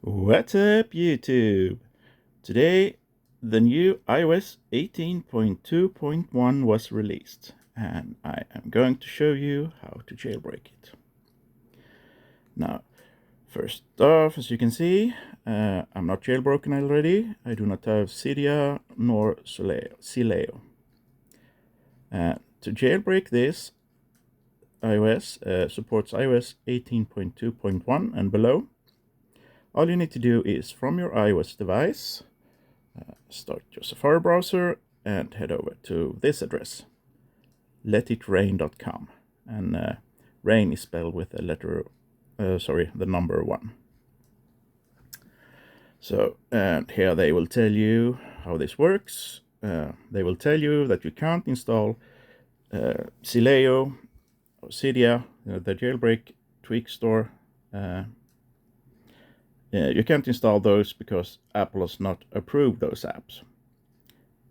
What's up, YouTube? Today, the new iOS 18.2.1 was released, and I am going to show you how to jailbreak it. Now, first off, as you can see, I'm not jailbroken already. I do not have cydia nor sileo. To jailbreak this, iOS supports iOS 18.2.1 and below. All you need to do is, from your iOS device, start your Safari browser and head over to this address, letitrain.com. And rain is spelled with the the number 1. So, and here they will tell you how this works. They will tell you that you can't install sileo or cydia, the jailbreak tweak store. You can't install those because Apple has not approved those apps,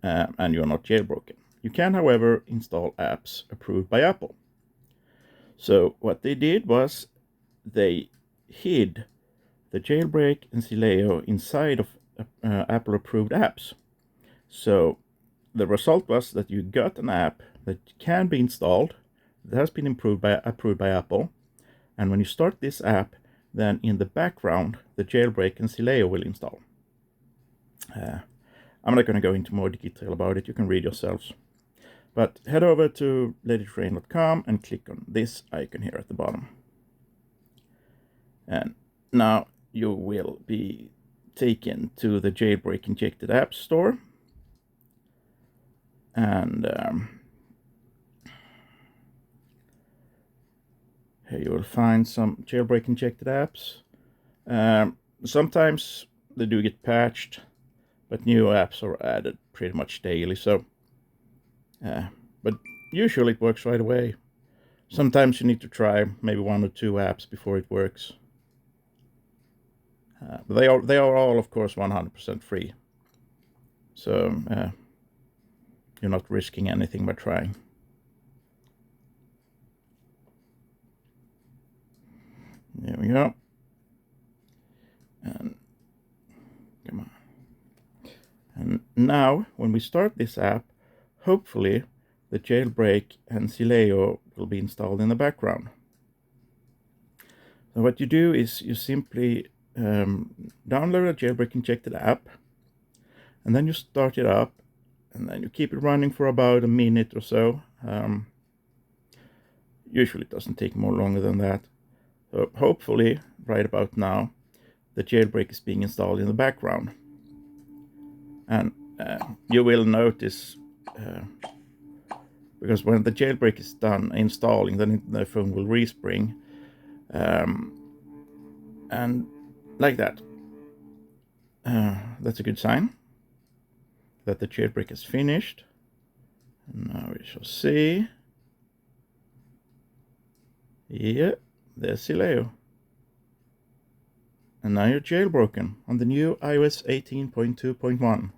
and you're not jailbroken. You can, however, install apps approved by Apple. So what they did was they hid the jailbreak and sileo inside of Apple approved apps. So the result was that you got an app that can be installed, that has been approved by Apple, and when you start this app, then in the background, the jailbreak and sileo will install. I'm not going to go into more detail about it. You can read yourselves. But head over to letitrain.com and click on this icon here at the bottom. And now you will be taken to the Jailbreak Injected App Store. And here you will find some jailbreak injected apps. Sometimes they do get patched, but new apps are added pretty much daily. So, but usually it works right away. Sometimes you need to try maybe 1 or 2 apps before it works. But they are all, of course, 100% free. So you're not risking anything by trying. There we go. And come on. And now, when we start this app, hopefully the jailbreak and sileo will be installed in the background. So what you do is you simply download a jailbreak injected app, and then you start it up, and then you keep it running for about a minute or so. Usually it doesn't take more longer than that. So hopefully, right about now, the jailbreak is being installed in the background. And you will notice, because when the jailbreak is done installing, then the phone will respring. And like that. That's a good sign that the jailbreak is finished. And now we shall see. Yeah, there's sileo. And now you're jailbroken on the new iOS 18.2.1.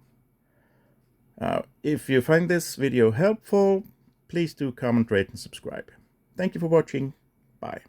If you find this video helpful, please do comment, rate, and subscribe. Thank you for watching. Bye.